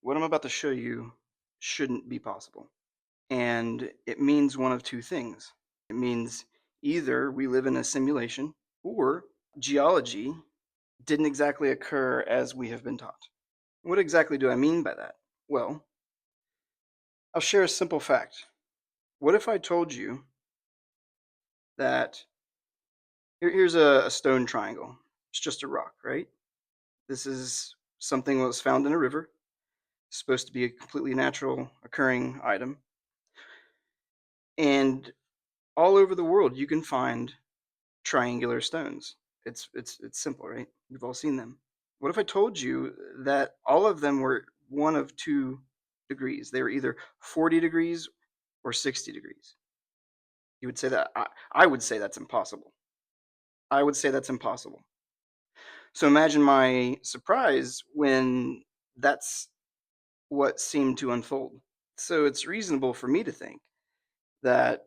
What I'm about to show you shouldn't be possible. And it means one of two things. It means either we live in a simulation or geology didn't exactly occur as we have been taught. What exactly do I mean by that? Well, I'll share a simple fact. What if I told you that here's a stone triangle? It's just a rock, right? This is something that was found in a river. It's supposed to be a completely natural occurring item. And all over the world, you can find triangular stones. It's simple, right? You've all seen them. What if I told you that all of them were one of two degrees? They were either 40 degrees or 60 degrees. You would say that. I would say that's impossible. I would say that's impossible. So imagine my surprise when that's what seemed to unfold. So it's reasonable for me to think that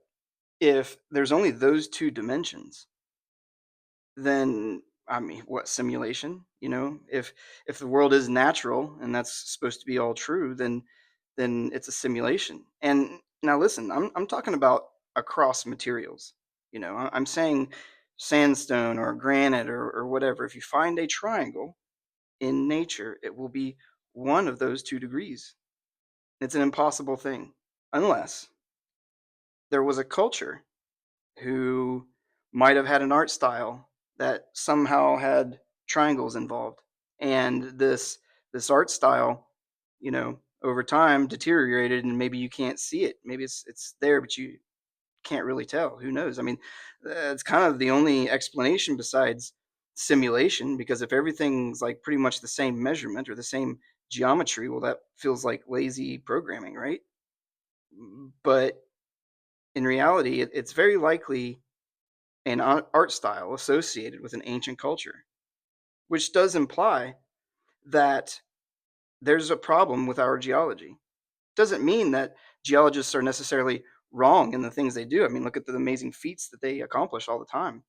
if there's only those two dimensions, then I mean, what simulation? If the world is natural and that's supposed to be all true, then it's a simulation. And now listen, I'm talking about across materials. I'm saying sandstone or granite or whatever. If you find a triangle in nature, it will be one of those 2 degrees. It's an impossible thing, unless there was a culture who might have had an art style that somehow had triangles involved. And this art style, over time deteriorated and maybe you can't see it. Maybe it's there, but you can't really tell. Who knows? I mean, it's kind of the only explanation besides simulation, because if everything's like pretty much the same measurement or the same geometry, well, that feels like lazy programming, right? But in reality, it's very likely an art style associated with an ancient culture, which does imply that there's a problem with our geology. Doesn't mean that geologists are necessarily wrong in the things they do. I mean, look at the amazing feats that they accomplish all the time.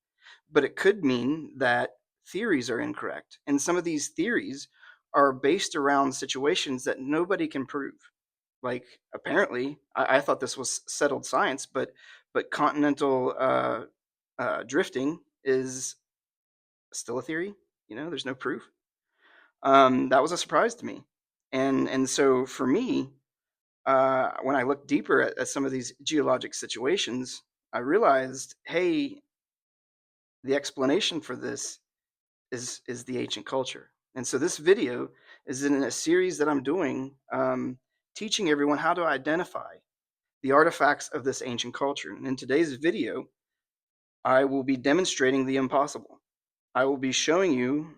But it could mean that theories are incorrect. And some of these theories are based around situations that nobody can prove. Like, apparently, I thought this was settled science, but continental drifting is still a theory. There's no proof. That was a surprise to me, and so for me, when I looked deeper at some of these geologic situations, I realized, hey, the explanation for this is the ancient culture. And so this video is in a series that I'm doing, teaching everyone how to identify the artifacts of this ancient culture. And in today's video, I will be demonstrating the impossible. I will be showing you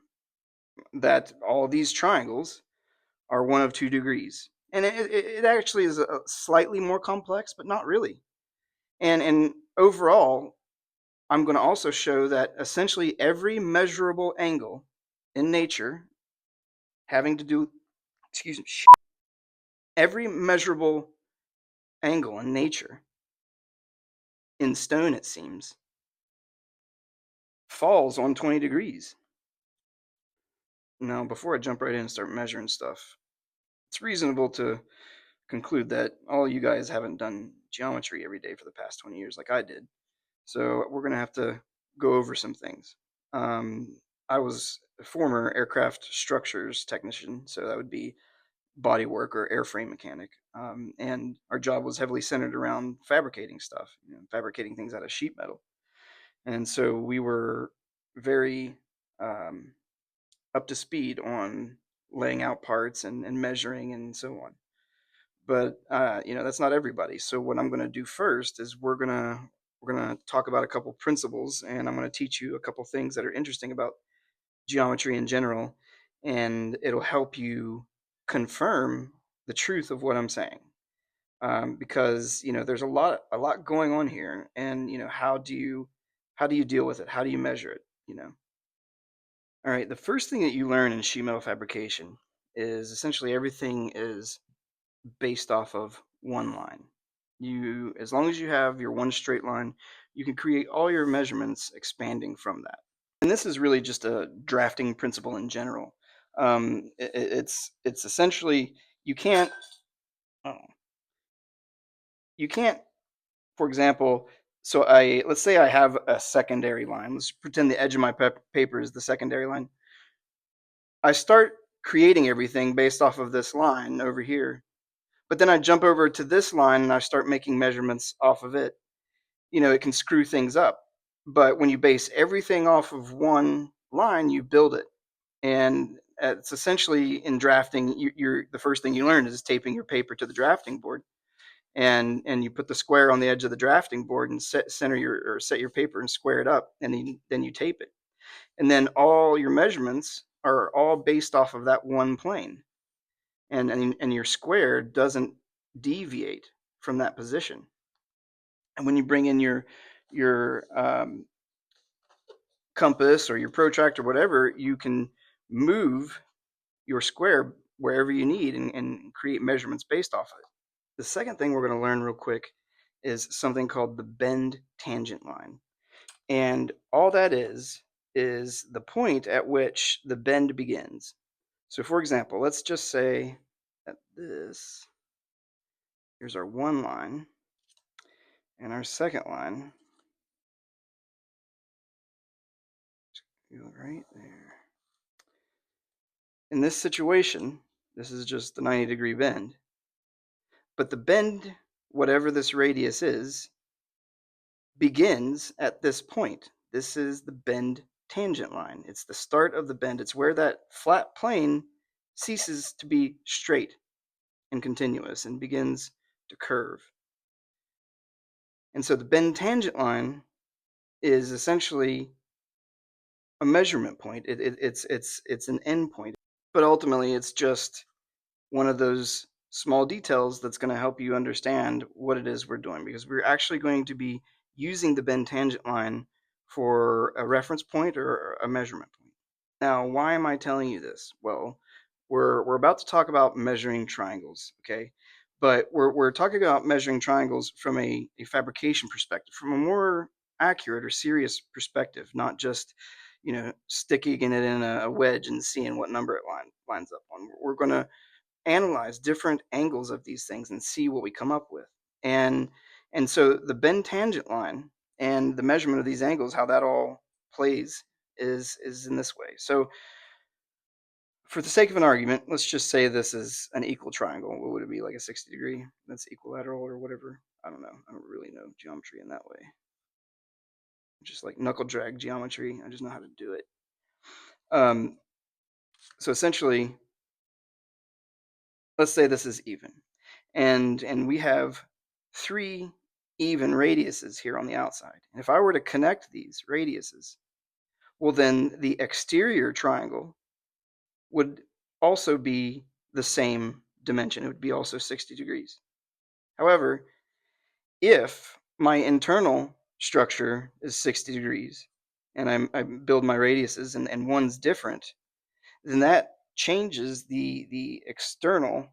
that all these triangles are one of 2 degrees. And it actually is slightly more complex, but not really. And overall, I'm going to also show that essentially every measurable angle in nature having to do, excuse me, every measurable angle in nature, in stone it seems, falls on 20 degrees. Now, before I jump right in and start measuring stuff, it's reasonable to conclude that all you guys haven't done geometry every day for the past 20 years like I did. So we're going to have to go over some things. I was a former aircraft structures technician, so that would be bodywork or airframe mechanic. And our job was heavily centered around fabricating stuff, fabricating things out of sheet metal. And so we were very um, up to speed on laying out parts and measuring and so on. But that's not everybody. So what I'm going to do first is we're gonna talk about a couple principles, and I'm going to teach you a couple things that are interesting about geometry in general, and it'll help you confirm the truth of what I'm saying. Because there's a lot going on here, and how do you deal with it? How do you measure it? All right. The first thing that you learn in sheet metal fabrication is essentially everything is based off of one line. As long as you have your one straight line, you can create all your measurements expanding from that. And this is really just a drafting principle in general. It's essentially you can't, oh, you can't, for example, so let's say I have a secondary line. Let's pretend the edge of my paper is the secondary line. I start creating everything based off of this line over here, but then I jump over to this line and I start making measurements off of it. It can screw things up. But when you base everything off of one line, you build it. And it's essentially in drafting, you're the first thing you learn is taping your paper to the drafting board. And you put the square on the edge of the drafting board and set your paper and square it up, and then you tape it. And then all your measurements are all based off of that one plane. And your square doesn't deviate from that position. And when you bring in your compass or your protractor, whatever, you can move your square wherever you need and create measurements based off of it. The second thing we're going to learn real quick is something called the bend tangent line. And all that is the point at which the bend begins. So for example, let's just say that here's our one line, and our second line, go right there. In this situation, this is just the 90-degree bend. But the bend, whatever this radius is, begins at this point. This is the bend tangent line. It's the start of the bend. It's where that flat plane ceases to be straight and continuous and begins to curve. And so the bend tangent line is essentially a measurement point. It's an end point. But ultimately, it's just one of those small details that's going to help you understand what it is we're doing, because we're actually going to be using the bend tangent line for a reference point or a measurement point. Now, why am I telling you this? Well, we're about to talk about measuring triangles, okay? But we're talking about measuring triangles from a fabrication perspective, from a more accurate or serious perspective, not just sticking it in a wedge and seeing what number it lines up on. We're going to analyze different angles of these things and see what we come up with. And so the bend tangent line and the measurement of these angles, how that all plays is in this way. So for the sake of an argument, let's just say this is an equal triangle. What would it be, like a 60 degree? That's equilateral or whatever. I don't know. I don't really know geometry in that way. Just like knuckle drag geometry. I just know how to do it. So essentially, let's say this is even. And we have 3 even radiuses here on the outside. And if I were to connect these radiuses, well, then the exterior triangle would also be the same dimension. It would be also 60 degrees. However, if my internal structure is 60 degrees and I build my radiuses and one's different, then that changes the external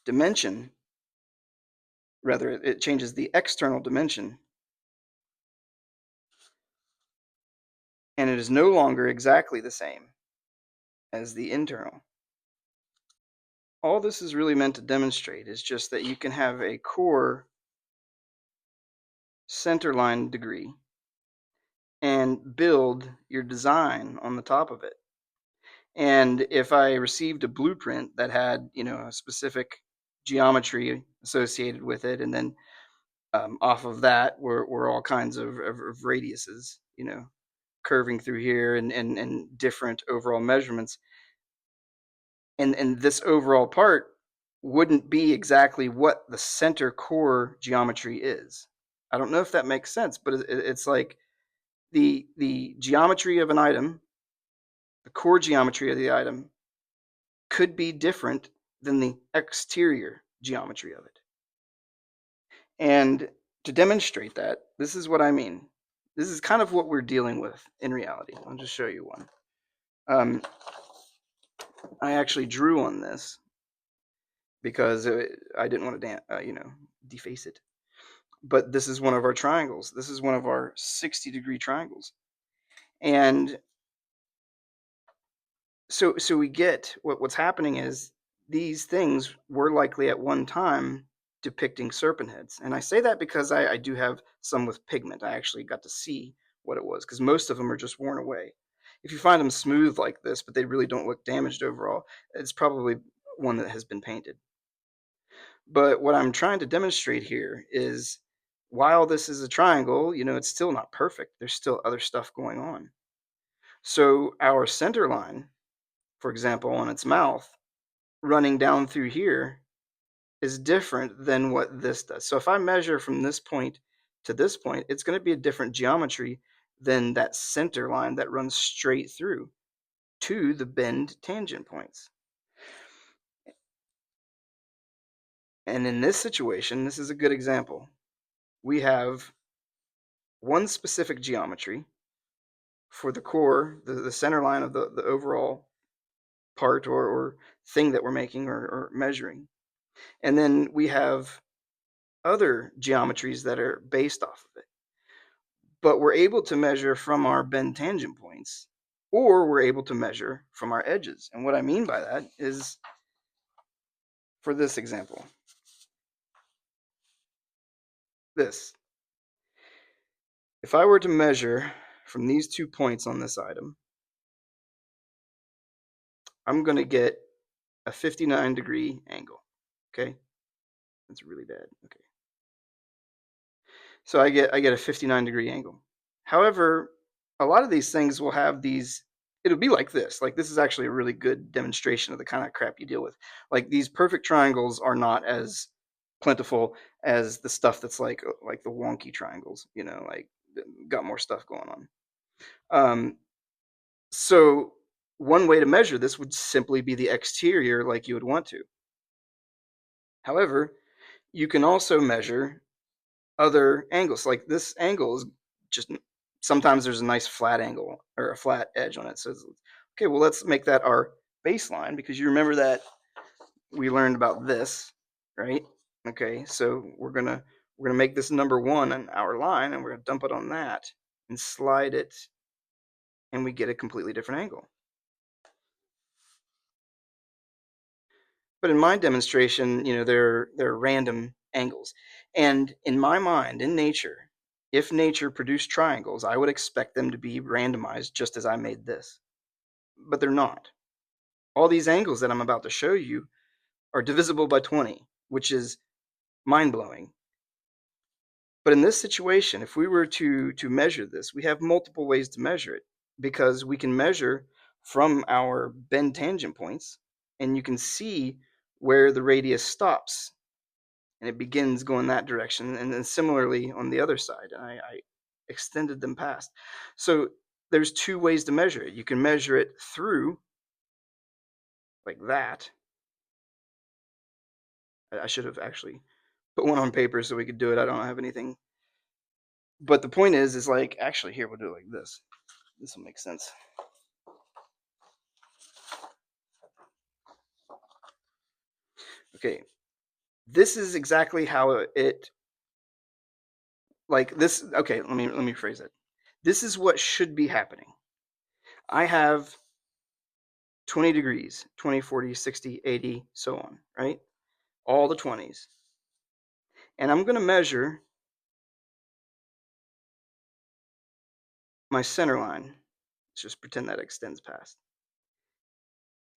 dimension. Rather, it changes the external dimension, and it is no longer exactly the same as the internal. All this is really meant to demonstrate is just that you can have a core centerline degree and build your design on the top of it. And if I received a blueprint that had, a specific geometry associated with it, and then off of that were all kinds of radiuses, curving through here and different overall measurements, and this overall part wouldn't be exactly what the center core geometry is. I don't know if that makes sense, but it's like the geometry of an item, the core geometry of the item, could be different than the exterior geometry of it. And to demonstrate that, this is what I mean. This is kind of what we're dealing with in reality. I'll just show you one. I actually drew on this because I didn't want to, deface it. But this is one of our triangles. This is one of our 60-degree triangles. And So we get what's happening is these things were likely at one time depicting serpent heads. And I say that because I do have some with pigment. I actually got to see what it was because most of them are just worn away. If you find them smooth like this, but they really don't look damaged overall, it's probably one that has been painted. But what I'm trying to demonstrate here is while this is a triangle, it's still not perfect. There's still other stuff going on. So our center line, for example, on its mouth, running down through here is different than what this does. So if I measure from this point to this point, it's going to be a different geometry than that center line that runs straight through to the bend tangent points. And in this situation, this is a good example. We have one specific geometry for the core, the center line of the overall part or thing that we're making or measuring. And then we have other geometries that are based off of it. But we're able to measure from our bend tangent points, or we're able to measure from our edges. And what I mean by that is, for this example, this. If I were to measure from these 2 points on this item, I'm going to get a 59-degree angle. Okay? That's really bad. Okay. So I get a 59-degree angle. However, a lot of these things will have these, it'll be like this. Like this is actually a really good demonstration of the kind of crap you deal with. Like these perfect triangles are not as plentiful as the stuff that's like the wonky triangles, like got more stuff going on. So one way to measure this would simply be the exterior like you would want to. However, you can also measure other angles. Like this angle is just, sometimes there's a nice flat angle or a flat edge on it. So okay, well, let's make that our baseline because you remember that we learned about this, right? Okay, so we're gonna make this number one on our line and we're gonna dump it on that and slide it and we get a completely different angle. But in my demonstration, they're random angles. And in my mind, in nature, if nature produced triangles, I would expect them to be randomized just as I made this. But they're not. All these angles that I'm about to show you are divisible by 20, which is mind-blowing. But in this situation, if we were to measure this, we have multiple ways to measure it because we can measure from our bend tangent points and you can see where the radius stops and it begins going that direction. And then similarly on the other side, I extended them past. So there's 2 ways to measure it. You can measure it through like that. I should have actually put one on paper so we could do it. I don't have anything. But the point is like, actually here, we'll do it like this. This will make sense. Okay, this is exactly how it, like this. Okay, let me phrase it. This is what should be happening. I have 20 degrees, 20, 40, 60, 80, so on, right? All the 20s. And I'm going to measure my center line. Let's just pretend that extends past.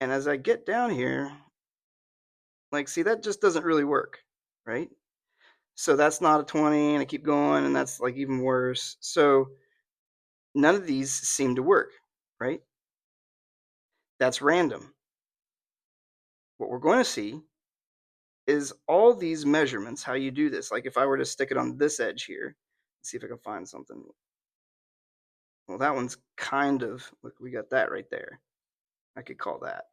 And as I get down here, like, see, that just doesn't really work, right? So that's not a 20, and I keep going, and that's like even worse. So none of these seem to work, right? That's random. What we're going to see is all these measurements, how you do this. Like if I were to stick it on this edge here, let's see if I can find something. Well, that one's kind of, look, we got that right there. I could call that.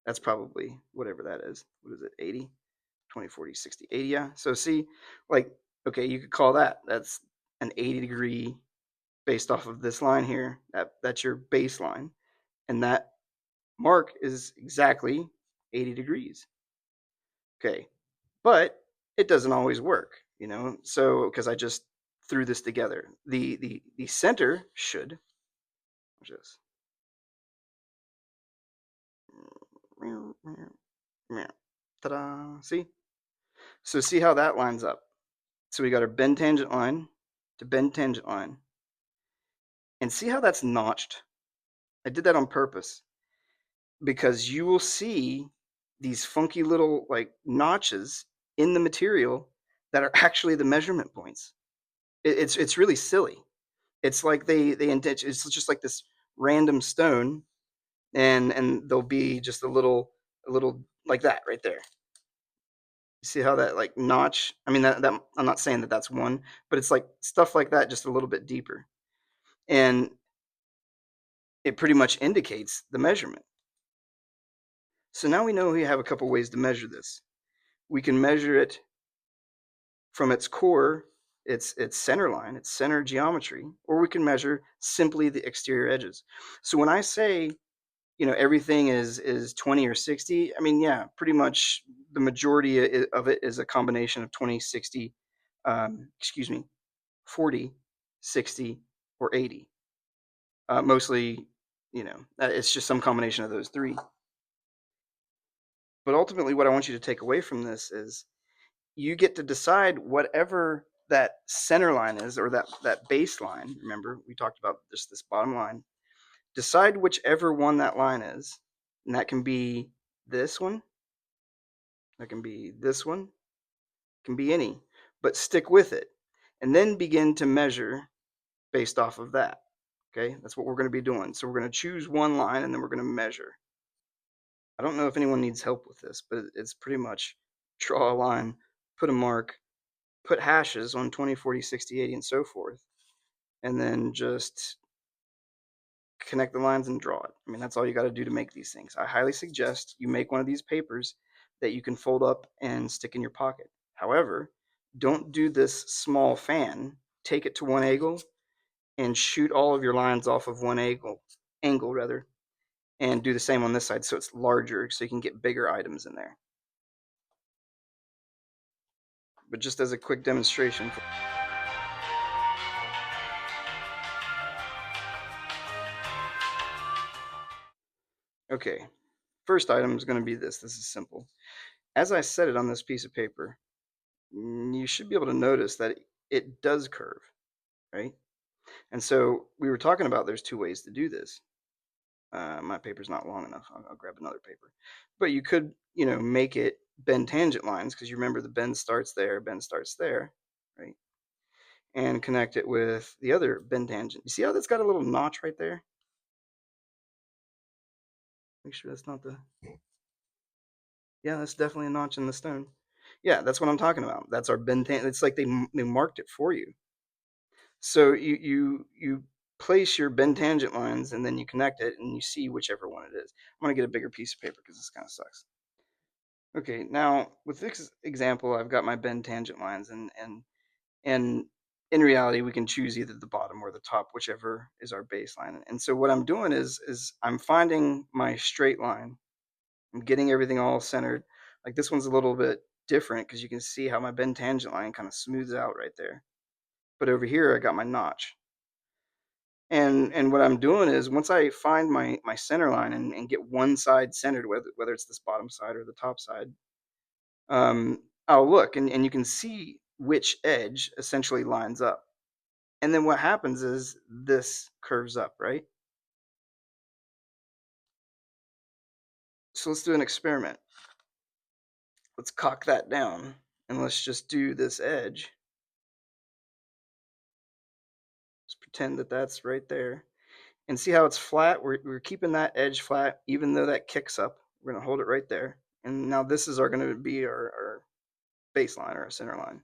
That's probably whatever that is. What is it, 80? 20, 40, 60, 80, yeah. So see, like, okay, you could call that. That's an 80-degree based off of this line here. That's your baseline. And that mark is exactly 80 degrees. Okay, but it doesn't always work, so because I just threw this together. The center should, just Ta-da! See? So see how that lines up. So we got our bend tangent line to bend tangent line. And see how that's notched? I did that on purpose because you will see these funky little like notches in the material that are actually the measurement points. It's really silly. It's like they intend. It's just like this random stone, and there'll be just a little like that right there. You see how that like notch? I mean that I'm not saying that that's one, but it's like stuff like that, just a little bit deeper, and it pretty much indicates the measurement. So now we know we have a couple ways to measure this. We can measure it from its core, its center line, its center geometry, or we can measure simply the exterior edges. So when I say, everything is 20 or 60, I mean, yeah, pretty much the majority of it is a combination of 20, 60, excuse me, 40, 60, or 80. Mostly, it's just some combination of those three. But ultimately, what I want you to take away from this is you get to decide whatever that center line is, or that baseline. Remember, we talked about just this bottom line. Decide whichever one that line is, and that can be this one, that can be this one, can be any, but stick with it, and then begin to measure based off of that. Okay, that's what we're going to be doing. So we're going to choose one line, and then we're going to measure. I don't know if anyone needs help with this, but it's pretty much draw a line, put a mark, put hashes on 20, 40, 60, 80, and so forth, and then just connect the lines and draw it. I mean, that's all you got to do to make these things. I highly suggest you make one of these papers that you can fold up and stick in your pocket. However, don't do this small fan. Take it to one angle and shoot all of your lines off of one angle rather, and do the same on this side so it's larger so you can get bigger items in there. But just as a quick demonstration. Okay, first item is going to be this. This is simple. As I set it on this piece of paper, you should be able to notice that it does curve, right? And so we were talking about there's two ways to do this. My paper's not long enough. I'll grab another paper. But you could, make it bend tangent lines, because you remember the bend starts there, right? And connect it with the other bend tangent. You see how that's got a little notch right there? Make sure that's not the... Yeah, that's definitely a notch in the stone. Yeah, that's what I'm talking about. That's our bend tangent. It's like they marked it for you. So you place your bend tangent lines, and then you connect it, and you see whichever one it is. I'm gonna get a bigger piece of paper because this kind of sucks. Okay, now with this example, I've got my bend tangent lines, and in reality, we can choose either the bottom or the top, whichever is our baseline. And so what I'm doing is I'm finding my straight line. I'm getting everything all centered. Like this one's a little bit different because you can see how my bend tangent line kind of smooths out right there. But over here, I got my notch. And what I'm doing is once I find my center line and get one side centered, whether it's this bottom side or the top side, I'll look and you can see which edge essentially lines up. And then what happens is this curves up, right? So let's do an experiment. Let's cock that down and let's just do this edge. Let's pretend that that's right there. And see how it's flat? We're keeping that edge flat even though that kicks up. We're going to hold it right there. And now this is going to be our baseline or our center line.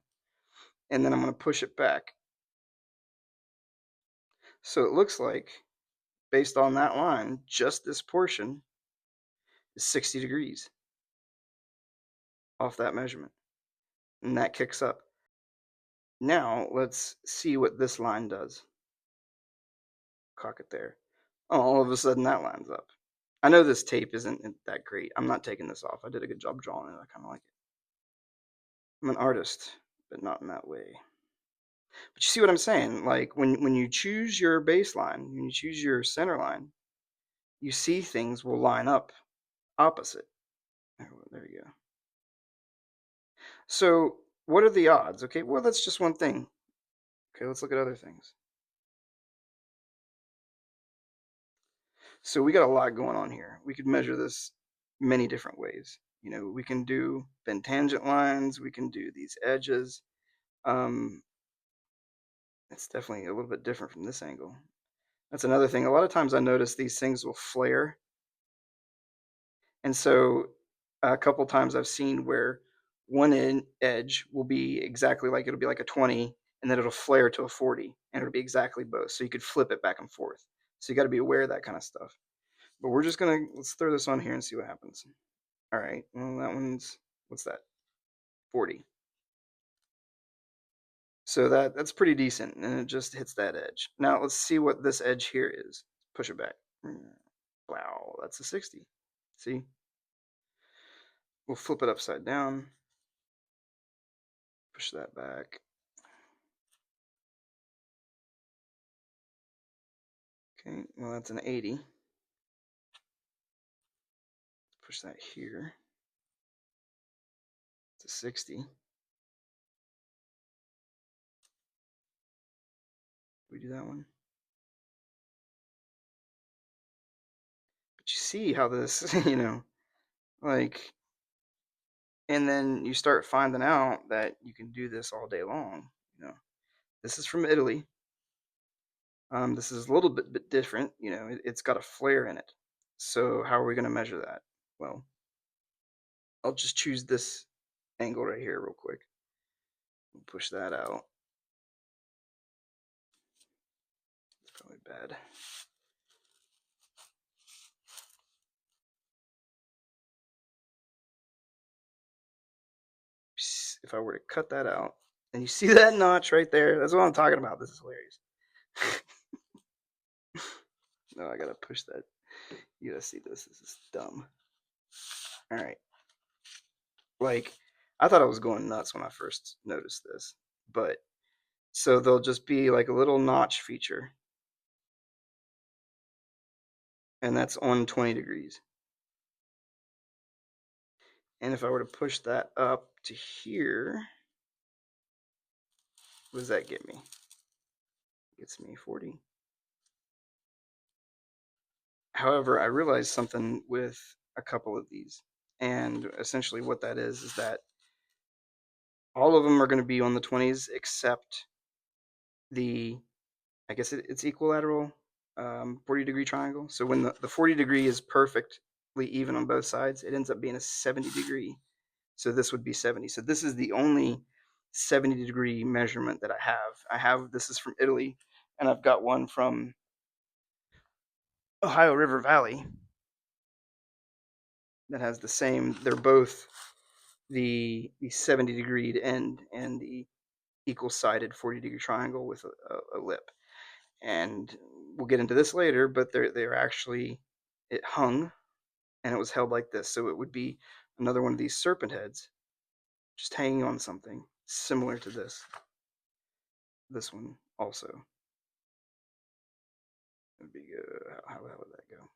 And then I'm going to push it back. So it looks like, based on that line, just this portion is 60 degrees off that measurement. And that kicks up. Now let's see what this line does. Cock it there. Oh, all of a sudden that lines up. I know this tape isn't that great. I'm not taking this off. I did a good job drawing it. I kind of like it. I'm an artist, but not in that way. But you see what I'm saying? Like when you choose your baseline, when you choose your center line, you see things will line up opposite. Oh, there you go. So what are the odds? Okay, well, that's just one thing. Okay, let's look at other things. So we got a lot going on here. We could measure this many different ways. We can do bend tangent lines. We can do these edges. Um, it's definitely a little bit different from this angle. That's another thing. A lot of times I notice these things will flare. And so a couple times I've seen where one edge will be exactly like it'll be like a 20 and then it'll flare to a 40 and it'll be exactly both. So you could flip it back and forth. So you got to be aware of that kind of stuff. But we're just going to, let's throw this on here and see what happens. All right. Well, that one's, what's that? 40. So that's pretty decent and it just hits that edge. Now let's see what this edge here is. Push it back. Wow, that's a 60. See? We'll flip it upside down. Push that back. Okay, well that's an 80. Push that here. It's a 60. We do that one. But you see how this, like, and then you start finding out that you can do this all day long. This is from Italy. This is a little bit different. It's got a flare in it. So how are we going to measure that? Well, I'll just choose this angle right here real quick. Push that out. It's probably bad. If I were to cut that out, and you see that notch right there, that's what I'm talking about. This is hilarious. No, I gotta push that. You gotta see this. This is dumb. All right. Like, I thought I was going nuts when I first noticed this, but so there'll just be like a little notch feature, and that's on 20 degrees. And if I were to push that up to here, what does that get me? It gets me 40. However, I realized something with a couple of these, and essentially what that is that all of them are going to be on the 20s except the, I guess it's equilateral 40-degree triangle. So when the 40 degree is perfectly even on both sides, it ends up being a 70 degree. So this would be 70. So this is the only 70-degree measurement that I have. This is from Italy, and I've got one from Ohio River Valley that has the same. They're both the 70-degree end and the equal-sided 40-degree triangle with a lip. And we'll get into this later, but they're actually, it hung and it was held like this. So it would be another one of these serpent heads just hanging on something similar to this one also. It would be good. How would that go?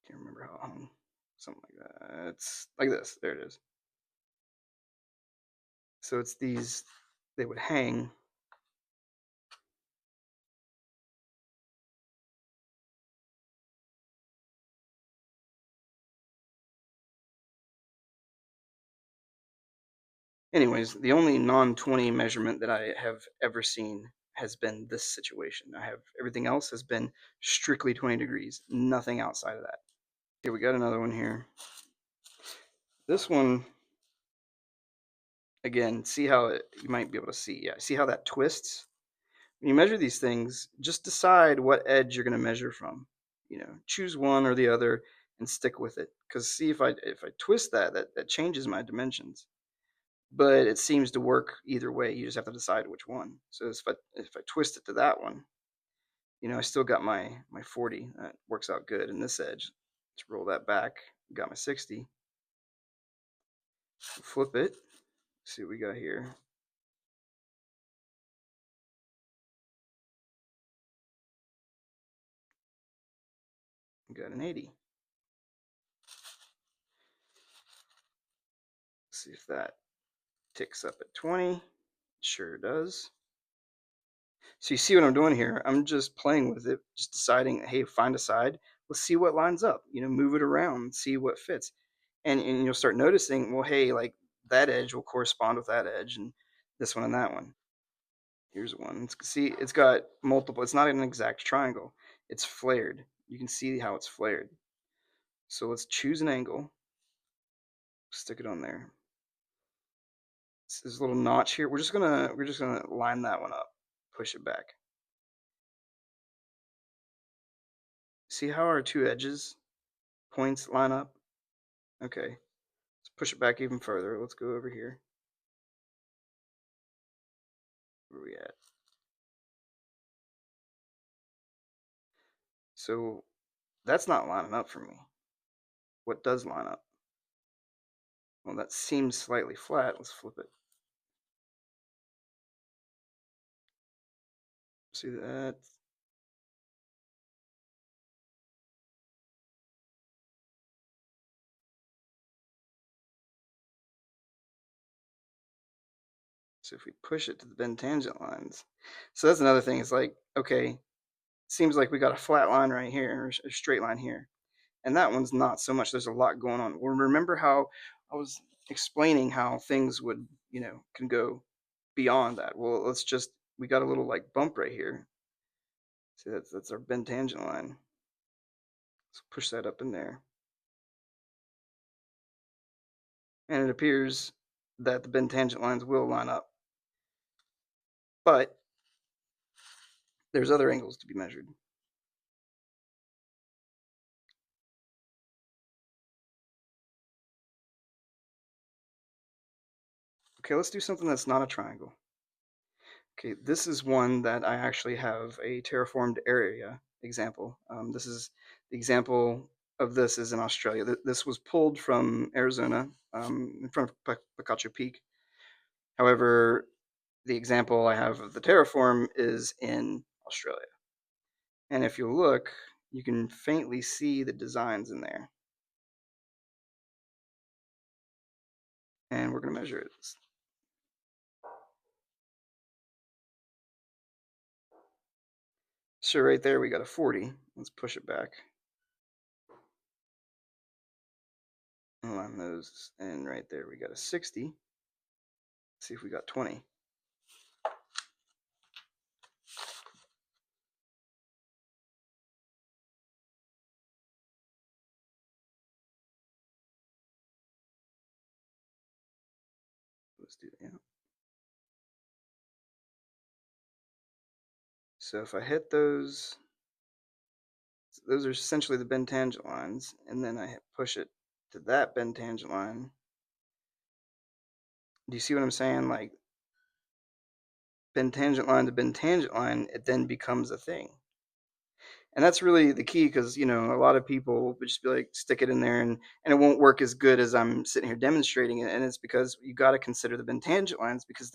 Can't remember how it hung. Something like that. It's like this. There it is. So it's these, they would hang. Anyways, the only non-20 measurement that I have ever seen has been this situation. Everything else has been strictly 20 degrees, nothing outside of that. Here we got another one here. This one, again, see how you might be able to see. Yeah, see how that twists? When you measure these things, just decide what edge you're going to measure from. Choose one or the other and stick with it. Because see, if I twist that changes my dimensions. But it seems to work either way. You just have to decide which one. So if I twist it to that one, I still got my 40. That works out good. And this edge, let's roll that back. Got my 60. Flip it. See what we got here. We got an 80. Let's see if that ticks up at 20. Sure does. So you see what I'm doing here? I'm just playing with it, just deciding, hey, find a side. Let's see what lines up. Move it around, see what fits, and you'll start noticing. Well, hey, like that edge will correspond with that edge, and this one and that one. Here's one. See, it's got multiple. It's not an exact triangle. It's flared. You can see how it's flared. So let's choose an angle. Stick it on there. This little notch here. We're just gonna line that one up. Push it back. See how our two edges points line up? Okay. Let's push it back even further. Let's go over here. Where are we at? So that's not lining up for me. What does line up? Well, that seems slightly flat. Let's flip it. See that? So if we push it to the bend tangent lines. So that's another thing. It's like, okay, seems like we got a flat line right here, or a straight line here. And that one's not so much. There's a lot going on. Well, remember how I was explaining how things would, can go beyond that. Well, we got a little like bump right here. See, that's our bend tangent line. Let's push that up in there. And it appears that the bend tangent lines will line up. But there's other angles to be measured. Okay, let's do something that's not a triangle. Okay, this is one that I actually have a terraformed area example. This is the example of this is in Australia. This was pulled from Arizona, in front of Picacho Peak. However, the example I have of the terraform is in Australia. And if you look, you can faintly see the designs in there. And we're going to measure it. So right there, we got a 40. Let's push it back. Align those. And right there, we got a 60. Let's see if we got 20. Let's do that. So if I hit those are essentially the bend tangent lines, and then I push it to that bend tangent line. Do you see what I'm saying? Like bend tangent line to bend tangent line, it then becomes a thing. And that's really the key because, a lot of people would just be like, stick it in there and it won't work as good as I'm sitting here demonstrating it. And it's because you got to consider the bend tangent lines because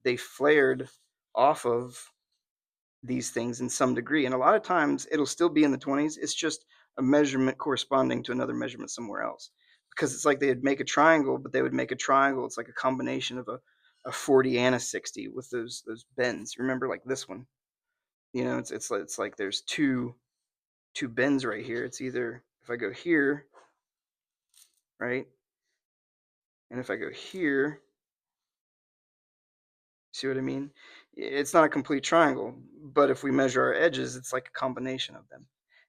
they flared off of these things in some degree. And a lot of times it'll still be in the 20s. It's just a measurement corresponding to another measurement somewhere else. Because it's like they'd make a triangle, but they would make a triangle. It's like a combination of a 40 and a 60 with those bends. Remember, like this one. It's like there's two bends right here. It's either if I go here, right? And if I go here, see what I mean? It's not a complete triangle, but if we measure our edges, it's like a combination of them.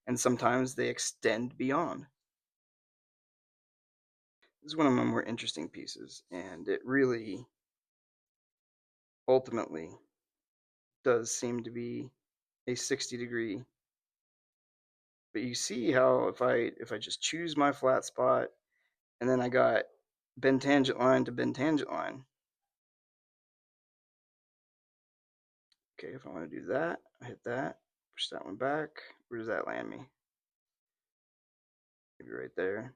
And sometimes they extend beyond. This is one of my more interesting pieces, and it really ultimately does seem to be a 60-degree. But you see how if I just choose my flat spot and then I got bend tangent line to bend tangent line. Okay, if I want to do that, I hit that, push that one back. Where does that land me? Maybe right there.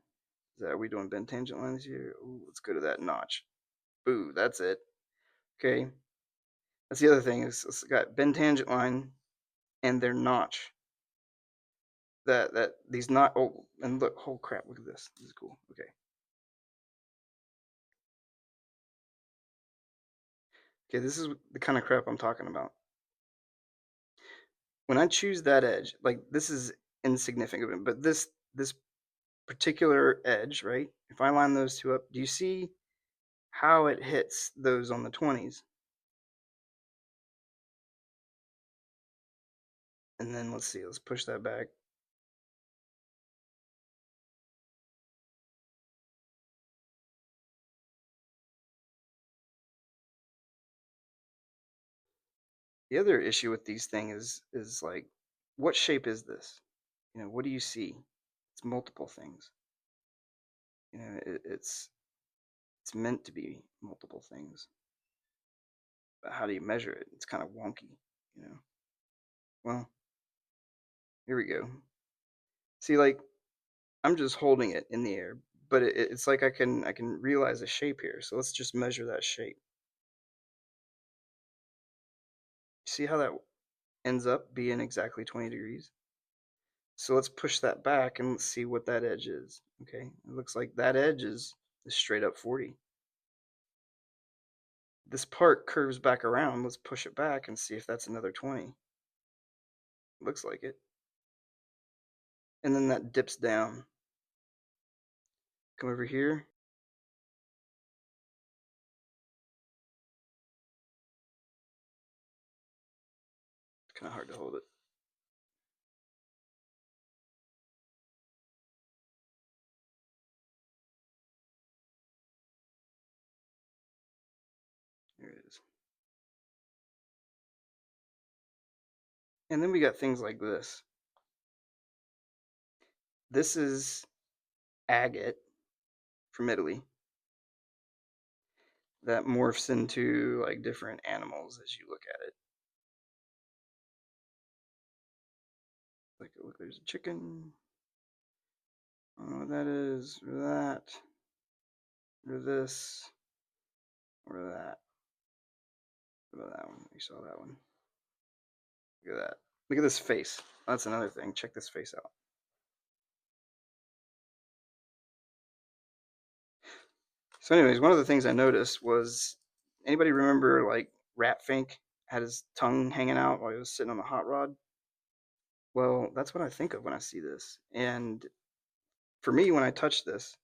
Is that, are we doing bend tangent lines here? Ooh, let's go to that notch. Boo, that's it. Okay. That's the other thing is it's got bend tangent line and their notch. that these not oh and look, oh crap, look at this. This is cool. Okay. Okay, this is the kind of crap I'm talking about. When I choose that edge, like this is insignificant, but this particular edge, right? If I line those two up, do you see how it hits those on the 20s? And then let's see, let's push that back. The other issue with these things is like, what shape is this? You know, what do you see? It's multiple things. You know, it's meant to be multiple things. But how do you measure it? It's kind of wonky, you know. Well, here we go. See, like I'm just holding it in the air, but it's like I can realize a shape here. So let's just measure that shape. See how that ends up being exactly 20 degrees? So let's push that back and let's see what that edge is. Okay, it looks like that edge is straight up 40. This part curves back around. Let's push it back and see if that's another 20. Looks like it. And then that dips down. Come over here. It's kind of hard to hold it. There it is. And then we got things like this. This is agate from Italy that morphs into like different animals as you look at it. Like, look, there's a chicken. I don't know what that is, or that, or this, or that. What about that one? You saw that one. Look at that. Look at this face. That's another thing. Check this face out. So, anyways, one of the things I noticed was anybody remember like Rat Fink had his tongue hanging out while he was sitting on the hot rod? Well, that's what I think of when I see this. And for me, when I touch this,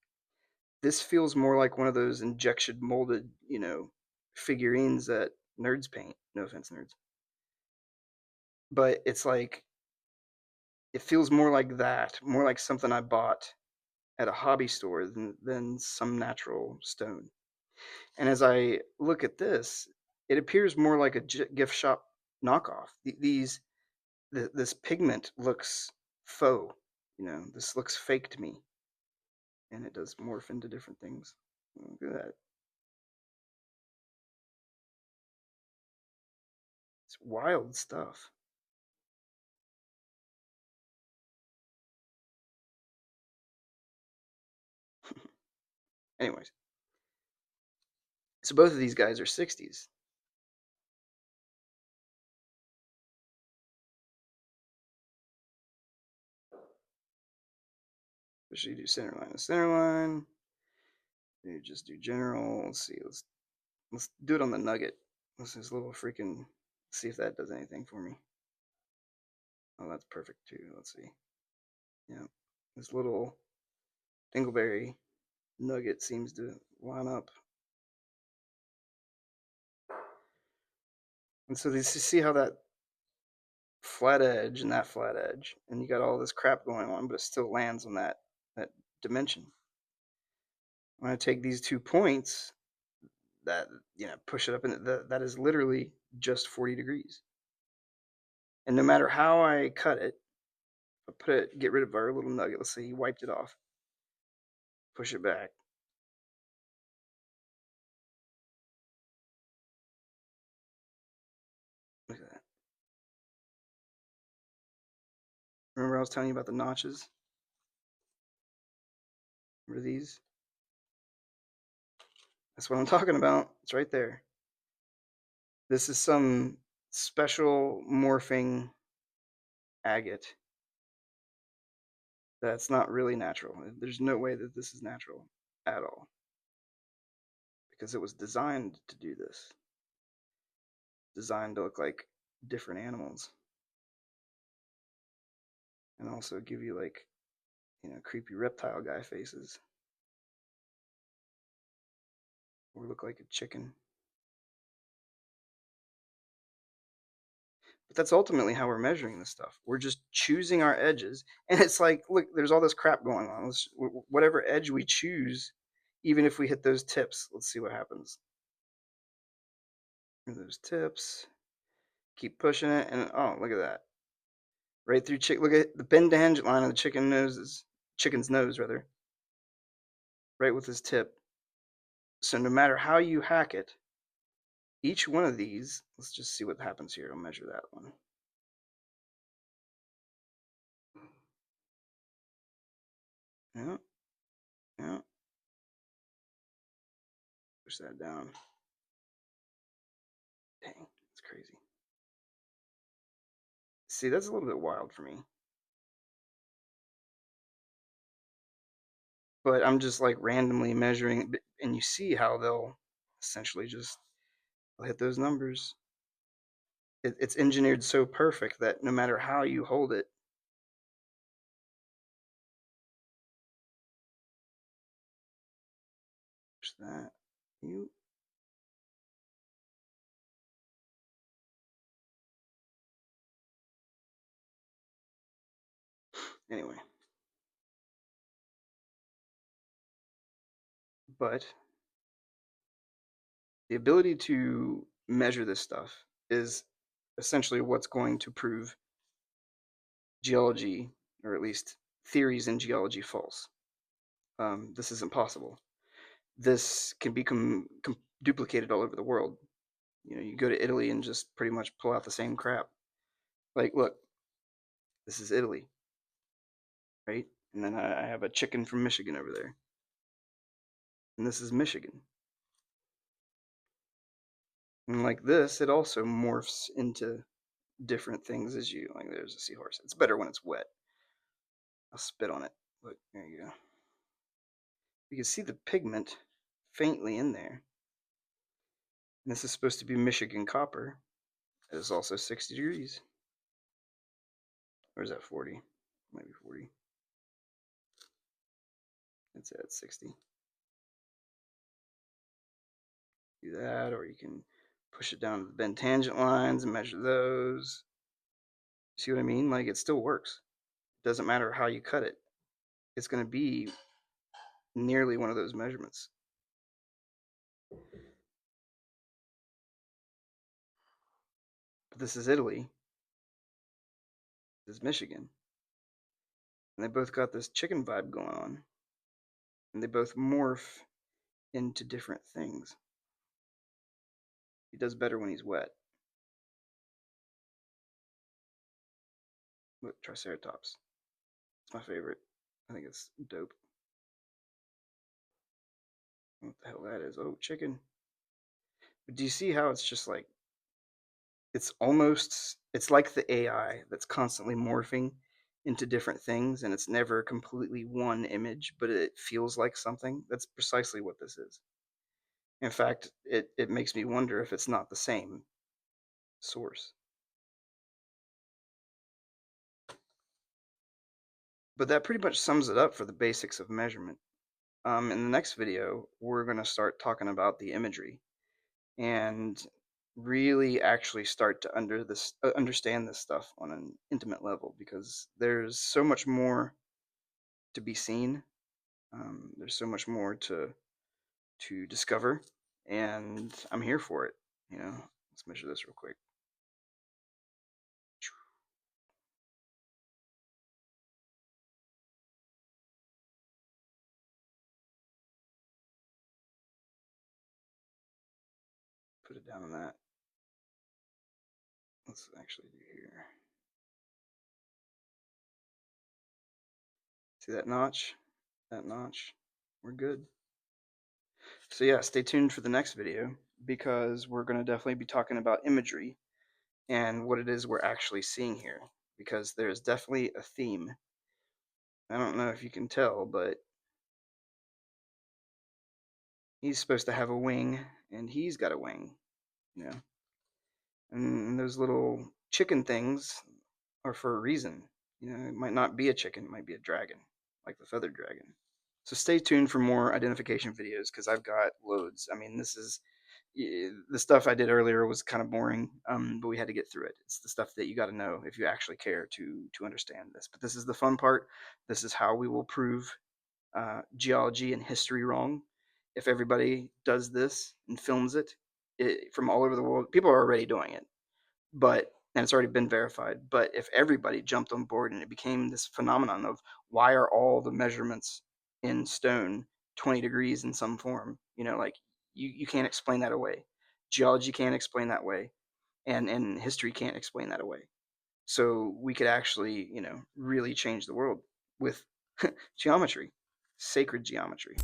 this feels more like one of those injection molded, you know, figurines that nerds paint. No offense, nerds. But it's like, it feels more like that, more like something I bought at a hobby store than some natural stone. And as I look at this, it appears more like a gift shop knockoff. This pigment looks faux. You know, this looks fake to me, and it does morph into different things. Look at that. It's wild stuff. Anyways, so both of these guys are 60s. So you do center line to center line. You just do general. Let's see. Let's do it on the nugget. Let's just little freaking see if that does anything for me. Oh, that's perfect too. Let's see. Yeah, this little dingleberry nugget seems to line up. And so you see how that flat edge and that flat edge, and you got all this crap going on, but it still lands on that dimension. When I take these 2 points, that push it up, and that is literally just 40 degrees. And no matter how I cut it, I get rid of our little nugget. Let's say you wiped it off, push it back. Look at that. Remember I was telling you about the notches? Remember these? That's what I'm talking about. It's right there. This is some special morphing agate That's not really natural. There's no way that this is natural at all because it was designed to do this, designed to look like different animals and also give you like, creepy reptile guy faces or look like a chicken. But that's ultimately how we're measuring this stuff. We're just choosing our edges. And it's like, look, there's all this crap going on. Whatever edge we choose, even if we hit those tips, let's see what happens. Those tips, keep pushing it, and oh, look at that. Right through look at the bend tangent line of the chicken's nose rather, right with his tip. So no matter how you hack it, each one of these, let's just see what happens here. I'll measure that one. Yeah, yeah. Push that down. Dang, it's crazy. See, that's a little bit wild for me. But I'm just like randomly measuring, and you see how they'll essentially just hit those numbers. It's engineered so perfect that no matter how you hold it, push that. You anyway. But the ability to measure this stuff is essentially what's going to prove geology, or at least theories in geology, false. This isn't possible. This can be duplicated all over the world. You go to Italy and just pretty much pull out the same crap. Like, look, this is Italy, right? And then I have a chicken from Michigan over there, and this is Michigan. And like this, it also morphs into different things as you like. There's a seahorse. It's better when it's wet. I'll spit on it. Look, there you go. You can see the pigment faintly in there. And this is supposed to be Michigan copper. It is also 60 degrees. Or is that 40? Maybe 40. It's at 60. Do that, or you can push it down to the bend tangent lines and measure those. See what I mean? Like, it still works. It doesn't matter how you cut it. It's going to be nearly one of those measurements. But this is Italy. This is Michigan. And they both got this chicken vibe going on. And they both morph into different things. He does better when he's wet. Look, Triceratops. It's my favorite. I think it's dope. What the hell that is? Oh, chicken. But do you see how it's just like, it's like the AI that's constantly morphing into different things, and it's never completely one image, but it feels like something. That's precisely what this is. In fact, it makes me wonder if it's not the same source. But that pretty much sums it up for the basics of measurement. In the next video, we're going to start talking about the imagery and really actually start to understand this stuff on an intimate level, because there's so much more to be seen. There's so much more to discover, and I'm here for it. Let's measure this real quick. Put it down on that. Let's actually do here. See that notch? That notch. We're good. So yeah, stay tuned for the next video, because we're going to definitely be talking about imagery and what it is we're actually seeing here, because there's definitely a theme I don't know if you can tell, but he's supposed to have a wing, and he's got a wing, you know. And those little chicken things are for a reason. You know, it might not be a chicken, it might be a dragon, like the feathered dragon. So stay tuned for more identification videos because I've got loads. I mean, this is the stuff I did earlier was kind of boring, but we had to get through it. It's the stuff that you got to know if you actually care to understand this. But this is the fun part. This is how we will prove geology and history wrong. If everybody does this and films it from all over the world, people are already doing it, but and it's already been verified. But if everybody jumped on board and it became this phenomenon of why are all the measurements in stone 20 degrees in some form, you know, like you can't explain that away. Geology can't explain that way, and history can't explain that away. So we could actually, you know, really change the world with geometry, sacred geometry.